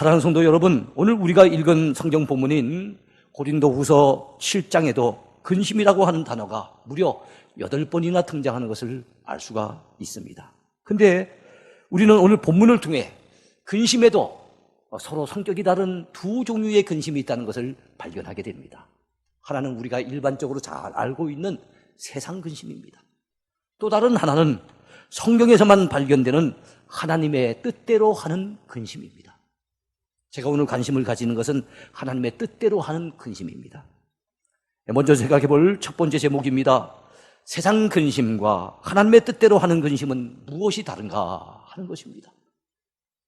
사랑하는 성도 여러분, 오늘 우리가 읽은 성경 본문인 고린도후서 7장에도 근심이라고 하는 단어가 무려 8번이나 등장하는 것을 알 수가 있습니다. 근데 우리는 오늘 본문을 통해 근심에도 서로 성격이 다른 두 종류의 근심이 있다는 것을 발견하게 됩니다. 하나는 우리가 일반적으로 잘 알고 있는 세상 근심입니다. 또 다른 하나는 성경에서만 발견되는 하나님의 뜻대로 하는 근심입니다. 제가 오늘 관심을 가지는 것은 하나님의 뜻대로 하는 근심입니다. 먼저 생각해 볼 첫 번째 제목입니다. 세상 근심과 하나님의 뜻대로 하는 근심은 무엇이 다른가 하는 것입니다.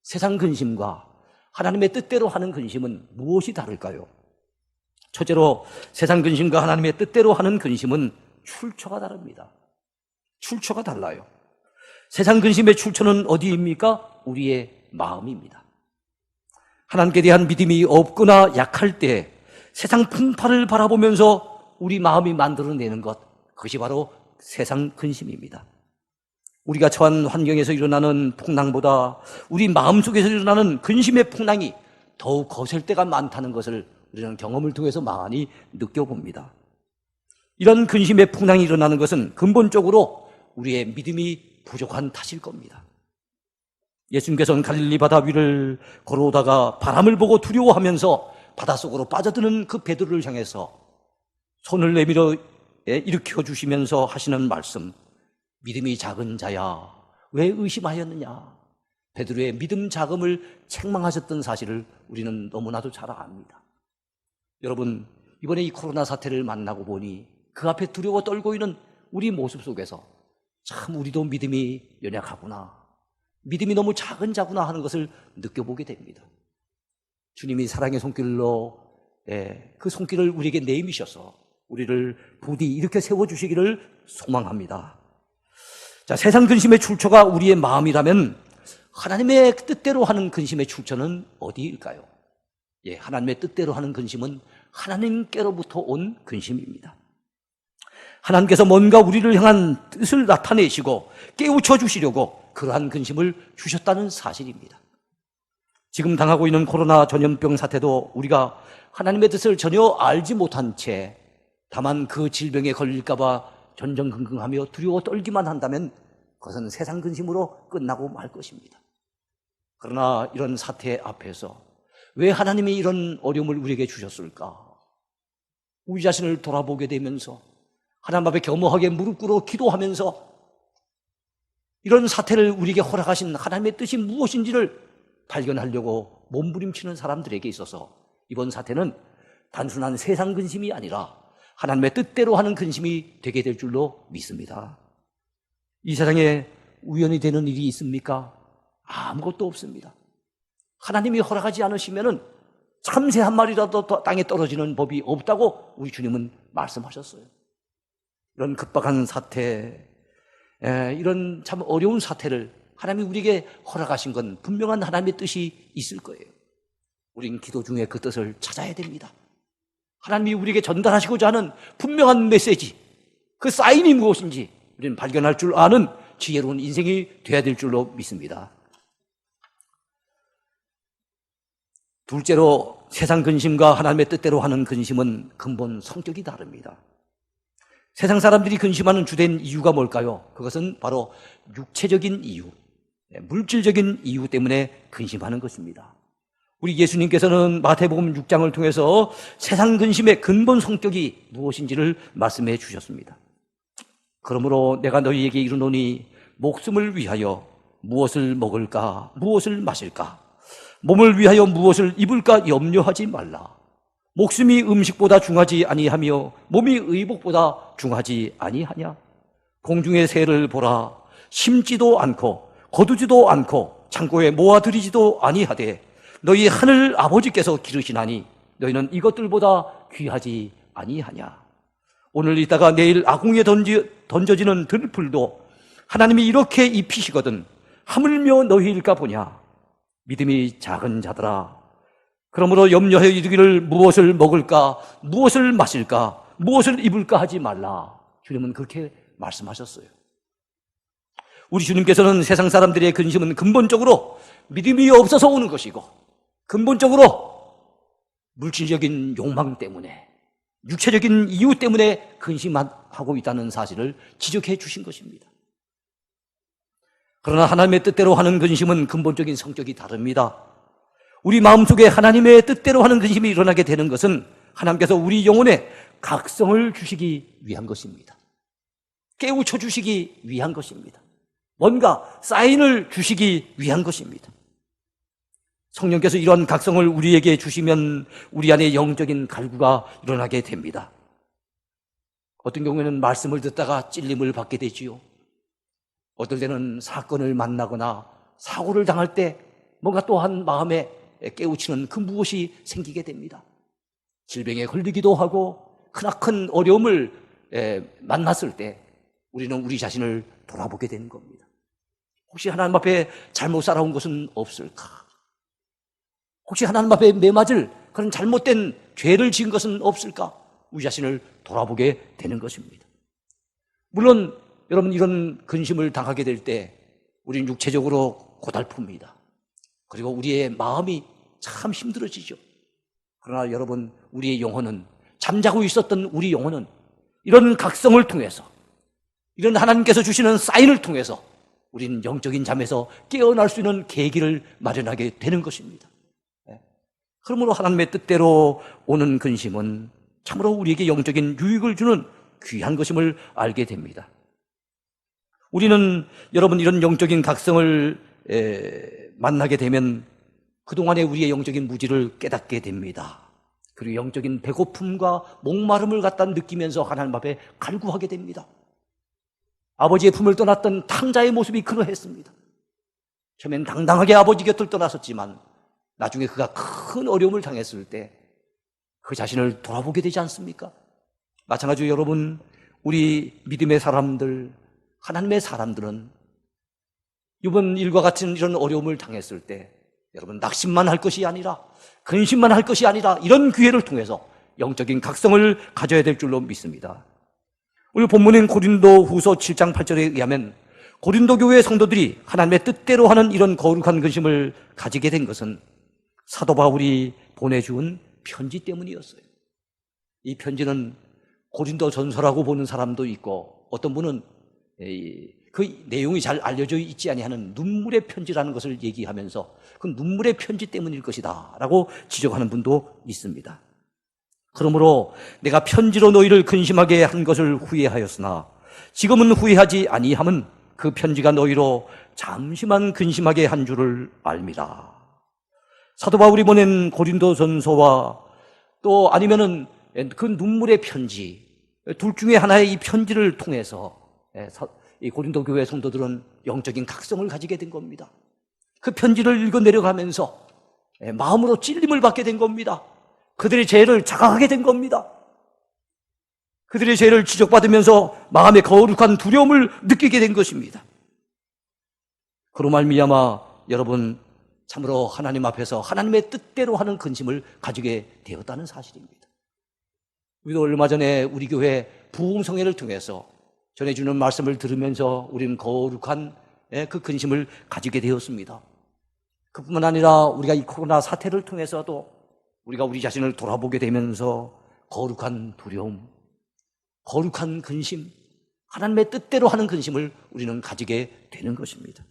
세상 근심과 하나님의 뜻대로 하는 근심은 무엇이 다를까요? 첫째로 세상 근심과 하나님의 뜻대로 하는 근심은 출처가 다릅니다. 출처가 달라요. 세상 근심의 출처는 어디입니까? 우리의 마음입니다. 하나님께 대한 믿음이 없거나 약할 때 세상 풍파를 바라보면서 우리 마음이 만들어내는 것, 그것이 바로 세상 근심입니다. 우리가 처한 환경에서 일어나는 풍랑보다 우리 마음속에서 일어나는 근심의 풍랑이 더욱 거셀 때가 많다는 것을 우리는 경험을 통해서 많이 느껴봅니다. 이런 근심의 풍랑이 일어나는 것은 근본적으로 우리의 믿음이 부족한 탓일 겁니다. 예수님께서는 갈릴리 바다 위를 걸어오다가 바람을 보고 두려워하면서 바닷속으로 빠져드는 그 베드로를 향해서 손을 내밀어 일으켜 주시면서 하시는 말씀, 믿음이 작은 자야 왜 의심하였느냐. 베드로의 믿음 작음을 책망하셨던 사실을 우리는 너무나도 잘 압니다. 여러분, 이번에 이 코로나 사태를 만나고 보니 그 앞에 두려워 떨고 있는 우리 모습 속에서 참 우리도 믿음이 연약하구나, 믿음이 너무 작은 자구나 하는 것을 느껴보게 됩니다. 주님이 사랑의 손길로 그 손길을 우리에게 내미셔서 우리를 부디 이렇게 세워주시기를 소망합니다. 자, 세상 근심의 출처가 우리의 마음이라면 하나님의 뜻대로 하는 근심의 출처는 어디일까요? 하나님의 뜻대로 하는 근심은 하나님께로부터 온 근심입니다. 하나님께서 뭔가 우리를 향한 뜻을 나타내시고 깨우쳐 주시려고 그러한 근심을 주셨다는 사실입니다. 지금 당하고 있는 코로나 전염병 사태도 우리가 하나님의 뜻을 전혀 알지 못한 채 다만 그 질병에 걸릴까 봐 전전긍긍하며 두려워 떨기만 한다면 그것은 세상 근심으로 끝나고 말 것입니다. 그러나 이런 사태 앞에서 왜 하나님이 이런 어려움을 우리에게 주셨을까? 우리 자신을 돌아보게 되면서 하나님 앞에 겸허하게 무릎 꿇어 기도하면서 이런 사태를 우리에게 허락하신 하나님의 뜻이 무엇인지를 발견하려고 몸부림치는 사람들에게 있어서 이번 사태는 단순한 세상 근심이 아니라 하나님의 뜻대로 하는 근심이 되게 될 줄로 믿습니다. 이 세상에 우연히 되는 일이 있습니까? 아무것도 없습니다. 하나님이 허락하지 않으시면은 참새 한 마리라도 땅에 떨어지는 법이 없다고 우리 주님은 말씀하셨어요. 이런 급박한 사태, 이런 참 어려운 사태를 하나님이 우리에게 허락하신 건 분명한 하나님의 뜻이 있을 거예요. 우리는 기도 중에 그 뜻을 찾아야 됩니다. 하나님이 우리에게 전달하시고자 하는 분명한 메시지, 그 사인이 무엇인지 우리는 발견할 줄 아는 지혜로운 인생이 돼야 될 줄로 믿습니다. 둘째로 세상 근심과 하나님의 뜻대로 하는 근심은 근본 성격이 다릅니다. 세상 사람들이 근심하는 주된 이유가 뭘까요? 그것은 바로 육체적인 이유, 물질적인 이유 때문에 근심하는 것입니다. 우리 예수님께서는 마태복음 6장을 통해서 세상 근심의 근본 성격이 무엇인지를 말씀해 주셨습니다. 그러므로 내가 너희에게 이르노니 목숨을 위하여 무엇을 먹을까, 무엇을 마실까, 몸을 위하여 무엇을 입을까 염려하지 말라. 목숨이 음식보다 중하지 아니하며 몸이 의복보다 중하지 아니하냐. 공중의 새를 보라. 심지도 않고 거두지도 않고 창고에 모아들이지도 아니하되 너희 하늘 아버지께서 기르시나니 너희는 이것들보다 귀하지 아니하냐. 오늘 있다가 내일 아궁이에 던져지는 들풀도 하나님이 이렇게 입히시거든 하물며 너희일까 보냐. 믿음이 작은 자들아, 그러므로 염려하여 이르기를 무엇을 먹을까, 무엇을 마실까, 무엇을 입을까 하지 말라. 주님은 그렇게 말씀하셨어요. 우리 주님께서는 세상 사람들의 근심은 근본적으로 믿음이 없어서 오는 것이고 근본적으로 물질적인 욕망 때문에, 육체적인 이유 때문에 근심하고 있다는 사실을 지적해 주신 것입니다. 그러나 하나님의 뜻대로 하는 근심은 근본적인 성격이 다릅니다. 우리 마음속에 하나님의 뜻대로 하는 근심이 일어나게 되는 것은 하나님께서 우리 영혼에 각성을 주시기 위한 것입니다. 깨우쳐 주시기 위한 것입니다. 뭔가 사인을 주시기 위한 것입니다. 성령께서 이런 각성을 우리에게 주시면 우리 안에 영적인 갈구가 일어나게 됩니다. 어떤 경우에는 말씀을 듣다가 찔림을 받게 되지요. 어떨 때는 사건을 만나거나 사고를 당할 때 뭔가 또한 마음에 깨우치는 그 무엇이 생기게 됩니다. 질병에 걸리기도 하고 크나큰 어려움을 만났을 때 우리는 우리 자신을 돌아보게 되는 겁니다. 혹시 하나님 앞에 잘못 살아온 것은 없을까? 혹시 하나님 앞에 매맞을 그런 잘못된 죄를 지은 것은 없을까? 우리 자신을 돌아보게 되는 것입니다. 물론 여러분, 이런 근심을 당하게 될 때 우리는 육체적으로 고달픕니다. 그리고 우리의 마음이 참 힘들어지죠. 그러나 여러분, 우리의 영혼은, 잠자고 있었던 우리 영혼은 이런 각성을 통해서, 이런 하나님께서 주시는 사인을 통해서 우리는 영적인 잠에서 깨어날 수 있는 계기를 마련하게 되는 것입니다. 그러므로 하나님의 뜻대로 오는 근심은 참으로 우리에게 영적인 유익을 주는 귀한 것임을 알게 됩니다. 우리는 여러분, 이런 영적인 각성을 만나게 되면 그동안의 우리의 영적인 무지를 깨닫게 됩니다. 그리고 영적인 배고픔과 목마름을 갖다 느끼면서 하나님 앞에 간구하게 됩니다. 아버지의 품을 떠났던 탕자의 모습이 그러했습니다. 처음엔 당당하게 아버지 곁을 떠났었지만 나중에 그가 큰 어려움을 당했을 때 그 자신을 돌아보게 되지 않습니까? 마찬가지로 여러분, 우리 믿음의 사람들, 하나님의 사람들은 이번 일과 같은 이런 어려움을 당했을 때 여러분, 낙심만 할 것이 아니라, 근심만 할 것이 아니라 이런 기회를 통해서 영적인 각성을 가져야 될 줄로 믿습니다. 오늘 본문인 고린도 후서 7장 8절에 의하면 고린도 교회 성도들이 하나님의 뜻대로 하는 이런 거룩한 근심을 가지게 된 것은 사도 바울이 보내준 편지 때문이었어요. 이 편지는 고린도 전서라고 보는 사람도 있고, 어떤 분은 그 내용이 잘 알려져 있지 아니하는 눈물의 편지라는 것을 얘기하면서 그 눈물의 편지 때문일 것이다 라고 지적하는 분도 있습니다. 그러므로 내가 편지로 너희를 근심하게 한 것을 후회하였으나 지금은 후회하지 아니함은 그 편지가 너희로 잠시만 근심하게 한 줄을 알미라. 사도 바울이 보낸 고린도전서와 또 아니면은 그 눈물의 편지, 둘 중에 하나의 이 편지를 통해서 이 고린도 교회 성도들은 영적인 각성을 가지게 된 겁니다. 그 편지를 읽어 내려가면서 마음으로 찔림을 받게 된 겁니다. 그들의 죄를 자각하게 된 겁니다. 그들의 죄를 지적받으면서 마음의 거룩한 두려움을 느끼게 된 것입니다. 그로 말미암아 여러분, 참으로 하나님 앞에서 하나님의 뜻대로 하는 근심을 가지게 되었다는 사실입니다. 우리도 얼마 전에 우리 교회 부흥성회를 통해서 전해주는 말씀을 들으면서 우리는 거룩한 그 근심을 가지게 되었습니다. 그뿐만 아니라 우리가 이 코로나 사태를 통해서도 우리가 우리 자신을 돌아보게 되면서 거룩한 두려움, 거룩한 근심, 하나님의 뜻대로 하는 근심을 우리는 가지게 되는 것입니다.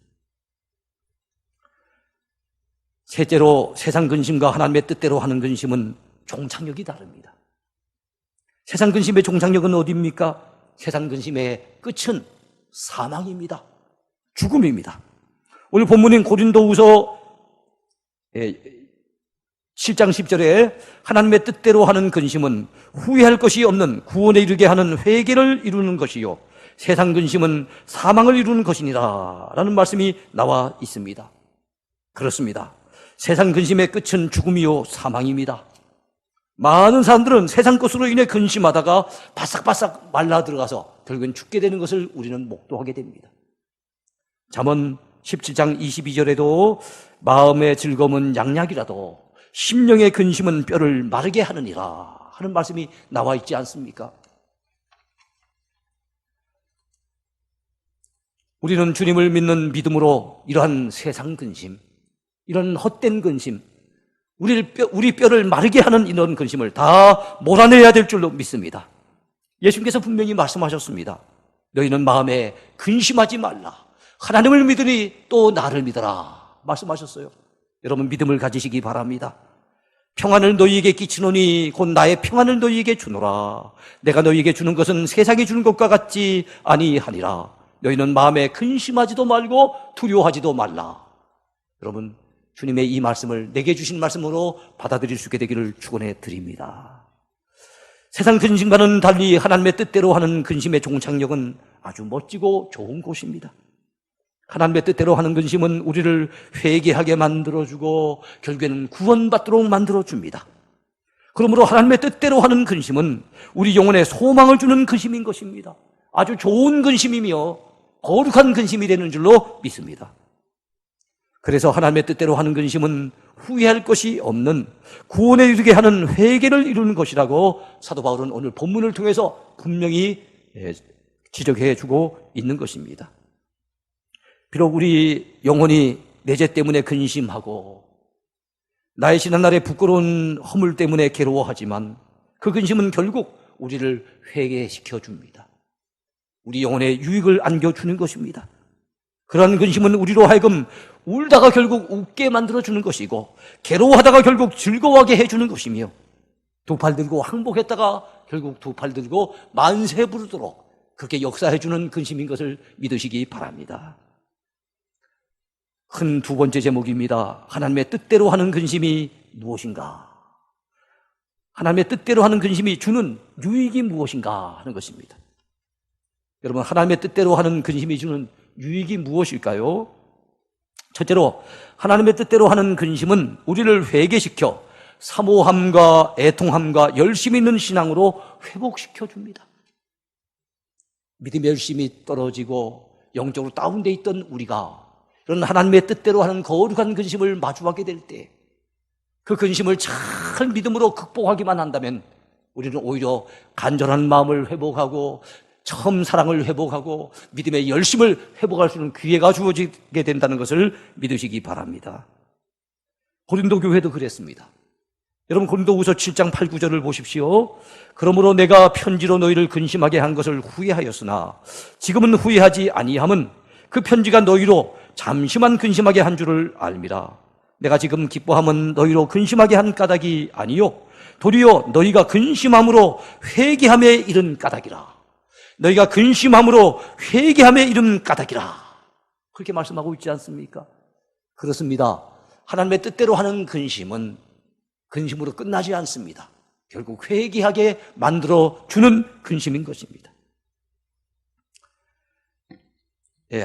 셋째로, 세상 근심과 하나님의 뜻대로 하는 근심은 종착역이 다릅니다. 세상 근심의 종착역은 어디입니까? 세상 근심의 끝은 사망입니다. 죽음입니다. 오늘 본문인 고린도후서 7장 10절에 하나님의 뜻대로 하는 근심은 후회할 것이 없는 구원에 이르게 하는 회개를 이루는 것이요 세상 근심은 사망을 이루는 것이니라 라는 말씀이 나와 있습니다. 그렇습니다. 세상 근심의 끝은 죽음이요 사망입니다. 많은 사람들은 세상 것으로 인해 근심하다가 바싹바싹 말라 들어가서 결국엔 죽게 되는 것을 우리는 목도하게 됩니다. 잠언 17장 22절에도 마음의 즐거움은 양약이라도 심령의 근심은 뼈를 마르게 하느니라 하는 말씀이 나와 있지 않습니까? 우리는 주님을 믿는 믿음으로 이러한 세상 근심, 이런 헛된 근심, 우리 뼈를 마르게 하는 이런 근심을 다 몰아내야 될 줄로 믿습니다. 예수님께서 분명히 말씀하셨습니다. 너희는 마음에 근심하지 말라. 하나님을 믿으니 또 나를 믿어라. 말씀하셨어요. 여러분 믿음을 가지시기 바랍니다. 평안을 너희에게 끼치노니 곧 나의 평안을 너희에게 주노라. 내가 너희에게 주는 것은 세상이 주는 것과 같지 아니하니라. 너희는 마음에 근심하지도 말고 두려워하지도 말라. 여러분 주님의 이 말씀을 내게 주신 말씀으로 받아들일 수 있게 되기를 축원해 드립니다. 세상 근심과는 달리 하나님의 뜻대로 하는 근심의 종착역은 아주 멋지고 좋은 곳입니다. 하나님의 뜻대로 하는 근심은 우리를 회개하게 만들어주고 결국에는 구원받도록 만들어줍니다. 그러므로 하나님의 뜻대로 하는 근심은 우리 영혼에 소망을 주는 근심인 것입니다. 아주 좋은 근심이며 거룩한 근심이 되는 줄로 믿습니다. 그래서 하나님의 뜻대로 하는 근심은 후회할 것이 없는 구원에 이르게 하는 회개를 이루는 것이라고 사도 바울은 오늘 본문을 통해서 분명히 지적해 주고 있는 것입니다. 비록 우리 영혼이 내 죄 때문에 근심하고 나의 지난날의 부끄러운 허물 때문에 괴로워하지만 그 근심은 결국 우리를 회개시켜 줍니다. 우리 영혼에 유익을 안겨주는 것입니다. 그러한 근심은 우리로 하여금 울다가 결국 웃게 만들어주는 것이고 괴로워하다가 결국 즐거워하게 해주는 것이며 두 팔 들고 항복했다가 결국 두 팔 들고 만세 부르도록 그렇게 역사해주는 근심인 것을 믿으시기 바랍니다. 큰 두 번째 제목입니다. 하나님의 뜻대로 하는 근심이 무엇인가? 하나님의 뜻대로 하는 근심이 주는 유익이 무엇인가 하는 것입니다. 여러분 하나님의 뜻대로 하는 근심이 주는 유익이 무엇일까요? 첫째로 하나님의 뜻대로 하는 근심은 우리를 회개시켜 사모함과 애통함과 열심 있는 신앙으로 회복시켜 줍니다. 믿음의 열심이 떨어지고 영적으로 다운돼 있던 우리가 이런 하나님의 뜻대로 하는 거룩한 근심을 마주하게 될 때 그 근심을 잘 믿음으로 극복하기만 한다면 우리는 오히려 간절한 마음을 회복하고 처음 사랑을 회복하고 믿음의 열심을 회복할 수 있는 기회가 주어지게 된다는 것을 믿으시기 바랍니다. 고린도 교회도 그랬습니다. 여러분 고린도후서 7장 8, 9절을 보십시오. 그러므로 내가 편지로 너희를 근심하게 한 것을 후회하였으나 지금은 후회하지 아니함은 그 편지가 너희로 잠시만 근심하게 한 줄을 알미라. 내가 지금 기뻐함은 너희로 근심하게 한 까닭이 아니요 도리어 너희가 근심함으로 회개함에 이른 까닭이라. 너희가 근심함으로 회개함에 이른 까닭이라. 그렇게 말씀하고 있지 않습니까? 그렇습니다. 하나님의 뜻대로 하는 근심은 근심으로 끝나지 않습니다. 결국 회개하게 만들어주는 근심인 것입니다.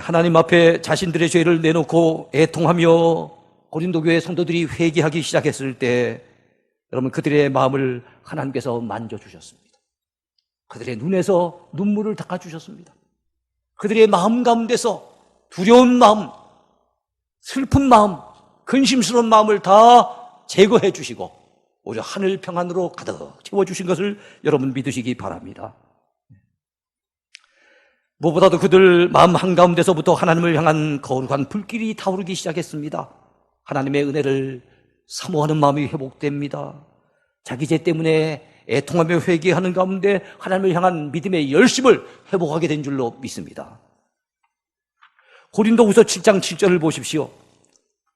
하나님 앞에 자신들의 죄를 내놓고 애통하며 고린도 교회 성도들이 회개하기 시작했을 때 여러분 그들의 마음을 하나님께서 만져주셨습니다. 그들의 눈에서 눈물을 닦아주셨습니다. 그들의 마음 가운데서 두려운 마음, 슬픈 마음, 근심스러운 마음을 다 제거해 주시고 오히려 하늘 평안으로 가득 채워주신 것을 여러분 믿으시기 바랍니다. 무엇보다도 그들 마음 한가운데서부터 하나님을 향한 거룩한 불길이 타오르기 시작했습니다. 하나님의 은혜를 사모하는 마음이 회복됩니다. 자기 죄 때문에 애통하며 회개하는 가운데 하나님을 향한 믿음의 열심을 회복하게 된 줄로 믿습니다. 고린도후서 7장 7절을 보십시오.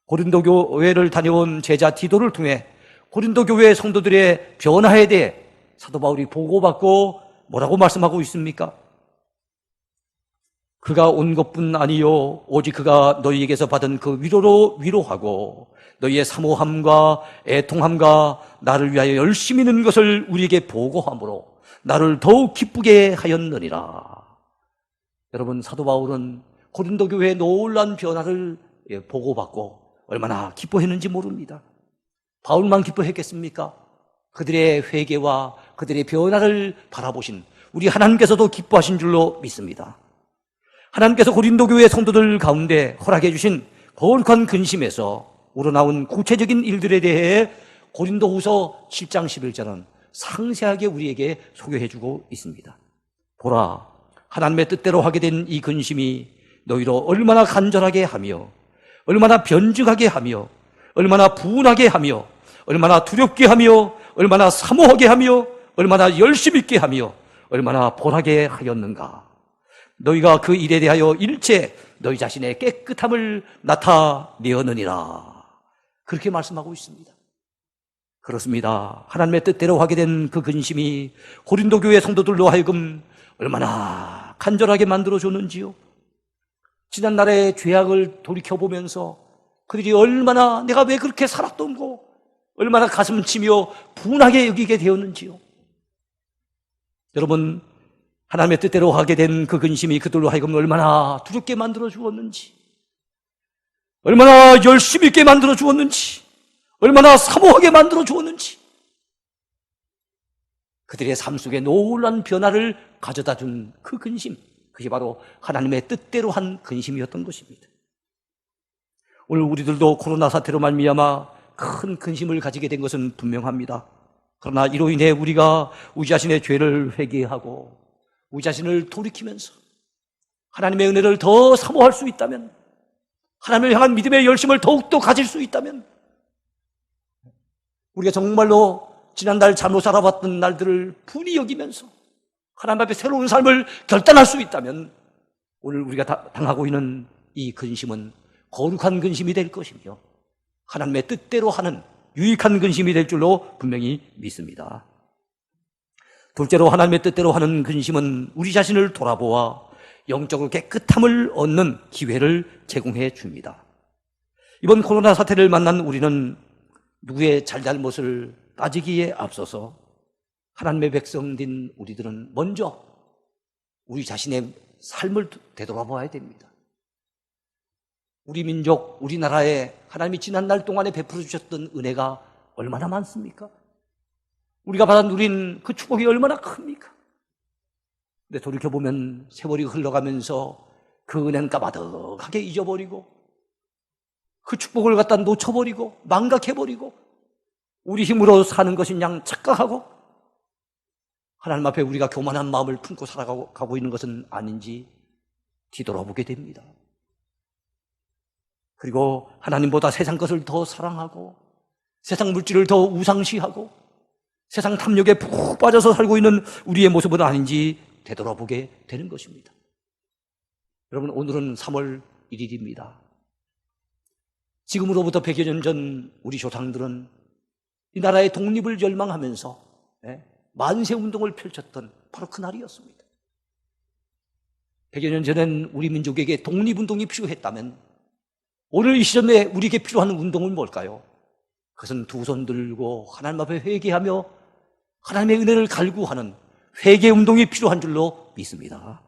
고린도 교회를 다녀온 제자 디도를 통해 고린도 교회 성도들의 변화에 대해 사도 바울이 보고받고 뭐라고 말씀하고 있습니까? 그가 온 것뿐 아니요 오직 그가 너희에게서 받은 그 위로로 위로하고 너희의 사모함과 애통함과 나를 위하여 열심히 있는 것을 우리에게 보고함으로 나를 더욱 기쁘게 하였느니라. 여러분 사도 바울은 고린도 교회의 놀라운 변화를 보고받고 얼마나 기뻐했는지 모릅니다. 바울만 기뻐했겠습니까? 그들의 회개와 그들의 변화를 바라보신 우리 하나님께서도 기뻐하신 줄로 믿습니다. 하나님께서 고린도 교회 성도들 가운데 허락해 주신 거룩한 근심에서 우러나온 구체적인 일들에 대해 고린도후서 7장 11절은 상세하게 우리에게 소개해 주고 있습니다. 보라, 하나님의 뜻대로 하게 된 이 근심이 너희로 얼마나 간절하게 하며 얼마나 변증하게 하며 얼마나 분하게 하며 얼마나 두렵게 하며 얼마나 사모하게 하며 얼마나 열심 있게 하며 얼마나 본하게 하였는가. 너희가 그 일에 대하여 일체 너희 자신의 깨끗함을 나타내었느니라. 그렇게 말씀하고 있습니다. 그렇습니다. 하나님의 뜻대로 하게 된 그 근심이 고린도 교회 성도들로 하여금 얼마나 간절하게 만들어줬는지요. 지난날의 죄악을 돌이켜보면서 그들이 얼마나 내가 왜 그렇게 살았던고 얼마나 가슴치며 분하게 여기게 되었는지요. 여러분, 하나님의 뜻대로 하게 된 그 근심이 그들로 하여금 얼마나 두렵게 만들어 주었는지, 얼마나 열심히 있게 만들어 주었는지, 얼마나 사모하게 만들어 주었는지, 그들의 삶 속에 놀라운 변화를 가져다 준 그 근심, 그게 바로 하나님의 뜻대로 한 근심이었던 것입니다. 오늘 우리들도 코로나 사태로 말미암아 큰 근심을 가지게 된 것은 분명합니다. 그러나 이로 인해 우리가 우리 자신의 죄를 회개하고 우리 자신을 돌이키면서 하나님의 은혜를 더 사모할 수 있다면, 하나님을 향한 믿음의 열심을 더욱더 가질 수 있다면, 우리가 정말로 지난날 잘못 살아왔던 날들을 분히 여기면서 하나님 앞에 새로운 삶을 결단할 수 있다면 오늘 우리가 당하고 있는 이 근심은 거룩한 근심이 될 것이며 하나님의 뜻대로 하는 유익한 근심이 될 줄로 분명히 믿습니다. 둘째로, 하나님의 뜻대로 하는 근심은 우리 자신을 돌아보아 영적으로 깨끗함을 얻는 기회를 제공해 줍니다. 이번 코로나 사태를 만난 우리는 누구의 잘잘못을 따지기에 앞서서 하나님의 백성된 우리들은 먼저 우리 자신의 삶을 되돌아봐야 됩니다. 우리 민족, 우리나라에 하나님이 지난날 동안에 베풀어 주셨던 은혜가 얼마나 많습니까? 우리가 받아 누린 그 축복이 얼마나 큽니까? 근데 돌이켜보면 세월이 흘러가면서 그 은혜는 까마득하게 잊어버리고 그 축복을 갖다 놓쳐버리고 망각해버리고 우리 힘으로 사는 것인 양 착각하고 하나님 앞에 우리가 교만한 마음을 품고 살아가고 있는 것은 아닌지 뒤돌아보게 됩니다. 그리고 하나님보다 세상 것을 더 사랑하고 세상 물질을 더 우상시하고 세상 탐욕에 푹 빠져서 살고 있는 우리의 모습은 아닌지 되돌아보게 되는 것입니다. 여러분, 오늘은 3월 1일입니다. 지금으로부터 100여 년 전 우리 조상들은 이 나라의 독립을 열망하면서 만세운동을 펼쳤던 바로 그 날이었습니다. 100여 년 전엔 우리 민족에게 독립운동이 필요했다면 오늘 이 시점에 우리에게 필요한 운동은 뭘까요? 그것은 두 손 들고 하나님 앞에 회개하며 하나님의 은혜를 갈구하는 회개운동이 필요한 줄로 믿습니다.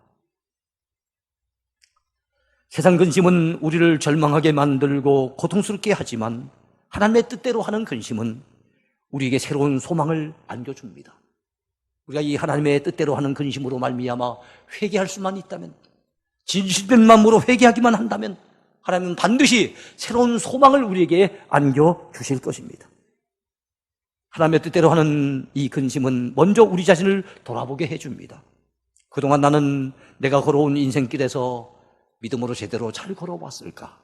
세상 근심은 우리를 절망하게 만들고 고통스럽게 하지만 하나님의 뜻대로 하는 근심은 우리에게 새로운 소망을 안겨줍니다. 우리가 이 하나님의 뜻대로 하는 근심으로 말미암아 회개할 수만 있다면, 진실된 마음으로 회개하기만 한다면 하나님은 반드시 새로운 소망을 우리에게 안겨주실 것입니다. 하나님의 뜻대로 하는 이 근심은 먼저 우리 자신을 돌아보게 해줍니다. 그동안 나는 내가 걸어온 인생길에서 믿음으로 제대로 잘 걸어왔을까?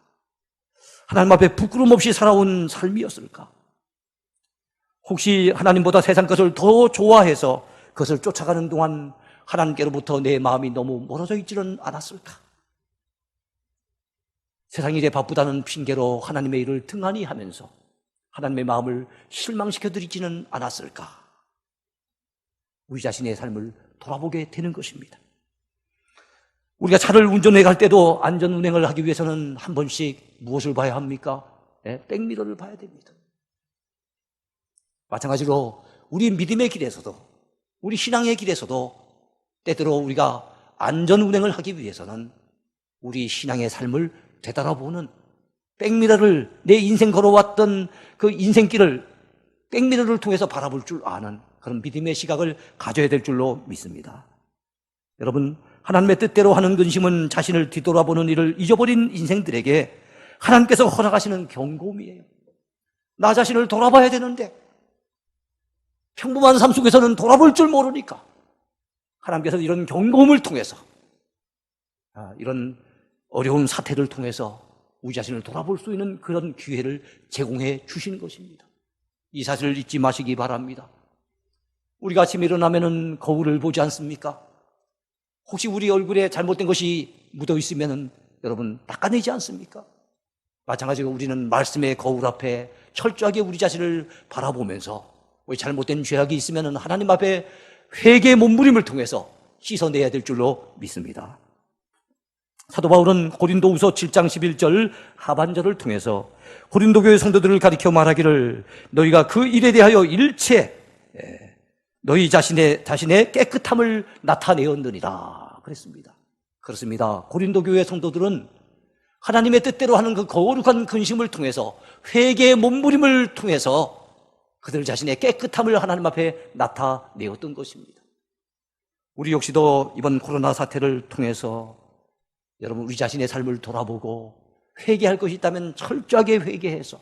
하나님 앞에 부끄럼 없이 살아온 삶이었을까? 혹시 하나님보다 세상 것을 더 좋아해서 그것을 쫓아가는 동안 하나님께로부터 내 마음이 너무 멀어져 있지는 않았을까? 세상 일에 바쁘다는 핑계로 하나님의 일을 등한히 하면서 하나님의 마음을 실망시켜드리지는 않았을까? 우리 자신의 삶을 돌아보게 되는 것입니다. 우리가 차를 운전해 갈 때도 안전운행을 하기 위해서는 한 번씩 무엇을 봐야 합니까? 백미러를 봐야 됩니다. 마찬가지로 우리 믿음의 길에서도, 우리 신앙의 길에서도 때때로 우리가 안전운행을 하기 위해서는 우리 신앙의 삶을 되돌아보는 백미러를, 내 인생 걸어왔던 그 인생길을 백미러를 통해서 바라볼 줄 아는 그런 믿음의 시각을 가져야 될 줄로 믿습니다. 여러분, 하나님의 뜻대로 하는 근심은 자신을 뒤돌아보는 일을 잊어버린 인생들에게 하나님께서 허락하시는 경고음이에요. 나 자신을 돌아봐야 되는데 평범한 삶 속에서는 돌아볼 줄 모르니까 하나님께서 이런 경고음을 통해서, 이런 어려운 사태를 통해서 우리 자신을 돌아볼 수 있는 그런 기회를 제공해 주신 것입니다. 이 사실을 잊지 마시기 바랍니다. 우리가 아침에 일어나면은 거울을 보지 않습니까? 혹시 우리 얼굴에 잘못된 것이 묻어 있으면은 여러분 닦아내지 않습니까? 마찬가지로 우리는 말씀의 거울 앞에 철저하게 우리 자신을 바라보면서 우리 잘못된 죄악이 있으면은 하나님 앞에 회개의 몸부림을 통해서 씻어내야 될 줄로 믿습니다. 사도 바울은 고린도후서 7장 11절 하반절을 통해서 고린도 교회 성도들을 가리켜 말하기를 너희가 그 일에 대하여 일체 너희 자신의 깨끗함을 나타내었느니라 그랬습니다. 그렇습니다. 고린도 교회 성도들은 하나님의 뜻대로 하는 그 거룩한 근심을 통해서 회개의 몸부림을 통해서 그들 자신의 깨끗함을 하나님 앞에 나타내었던 것입니다. 우리 역시도 이번 코로나 사태를 통해서 여러분 우리 자신의 삶을 돌아보고 회개할 것이 있다면 철저하게 회개해서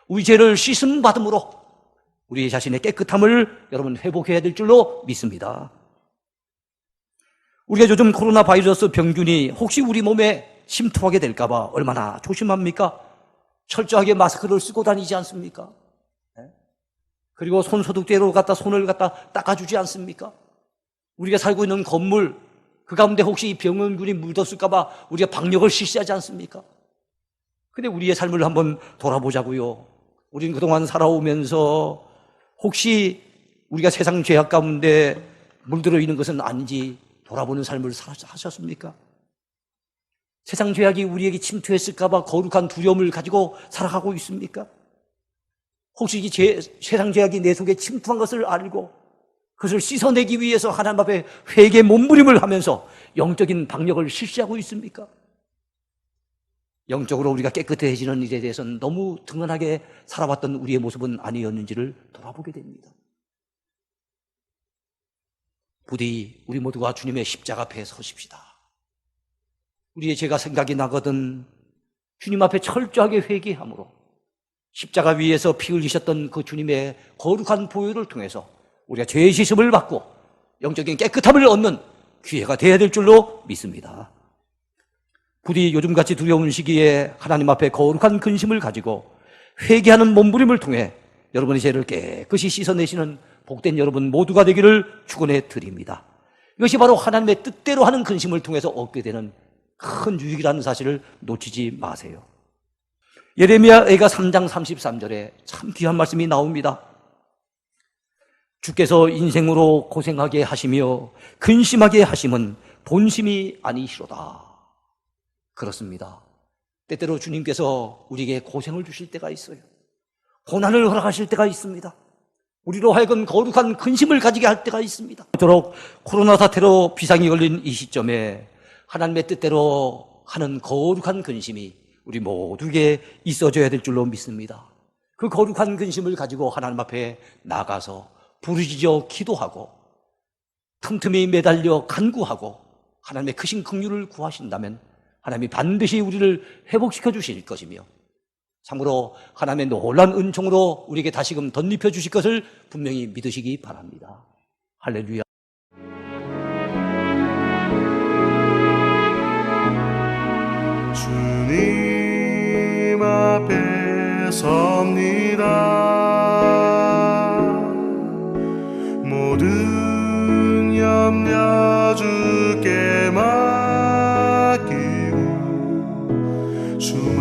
우리 죄를 씻음 받음으로 우리 자신의 깨끗함을 여러분 회복해야 될 줄로 믿습니다. 우리가 요즘 코로나 바이러스 병균이 혹시 우리 몸에 침투하게 될까 봐 얼마나 조심합니까? 철저하게 마스크를 쓰고 다니지 않습니까? 그리고 손소독제로 손을 닦아주지 않습니까? 우리가 살고 있는 건물 그 가운데 혹시 이 병원균이 묻었을까 봐 우리가 방역을 실시하지 않습니까? 근데 우리의 삶을 한번 돌아보자고요. 우리는 그동안 살아오면서 혹시 우리가 세상 죄악 가운데 물들어 있는 것은 아닌지 돌아보는 삶을 하셨습니까? 세상 죄악이 우리에게 침투했을까 봐 거룩한 두려움을 가지고 살아가고 있습니까? 혹시 이 세상 죄악이 내 속에 침투한 것을 알고 그것을 씻어내기 위해서 하나님 앞에 회개 몸부림을 하면서 영적인 방역을 실시하고 있습니까? 영적으로 우리가 깨끗해지는 일에 대해서는 너무 등한하게 살아왔던 우리의 모습은 아니었는지를 돌아보게 됩니다. 부디 우리 모두가 주님의 십자가 앞에 서십시다. 우리의 죄가 생각이 나거든 주님 앞에 철저하게 회개함으로 십자가 위에서 피 흘리셨던 그 주님의 거룩한 보혈을 통해서 우리가 죄의 씻음을 받고 영적인 깨끗함을 얻는 기회가 되어야 될 줄로 믿습니다. 부디 요즘같이 두려운 시기에 하나님 앞에 거룩한 근심을 가지고 회개하는 몸부림을 통해 여러분의 죄를 깨끗이 씻어내시는 복된 여러분 모두가 되기를 축원해 드립니다. 이것이 바로 하나님의 뜻대로 하는 근심을 통해서 얻게 되는 큰 유익이라는 사실을 놓치지 마세요. 예레미야가 3장 33절에 참 귀한 말씀이 나옵니다. 주께서 인생으로 고생하게 하시며 근심하게 하심은 본심이 아니시로다. 그렇습니다. 때때로 주님께서 우리에게 고생을 주실 때가 있어요. 고난을 허락하실 때가 있습니다. 우리로 하여금 거룩한 근심을 가지게 할 때가 있습니다. 그토록 코로나 사태로 비상이 걸린 이 시점에 하나님의 뜻대로 하는 거룩한 근심이 우리 모두에게 있어져야 될 줄로 믿습니다. 그 거룩한 근심을 가지고 하나님 앞에 나가서 부르짖어 기도하고 틈틈이 매달려 간구하고 하나님의 크신 긍휼을 구하신다면 하나님이 반드시 우리를 회복시켜 주실 것이며 참으로 하나님의 놀라운 은총으로 우리에게 다시금 덧입혀 주실 것을 분명히 믿으시기 바랍니다. 할렐루야. 주님 앞에 섭니다. 모든 염려 주께 맡기고 주만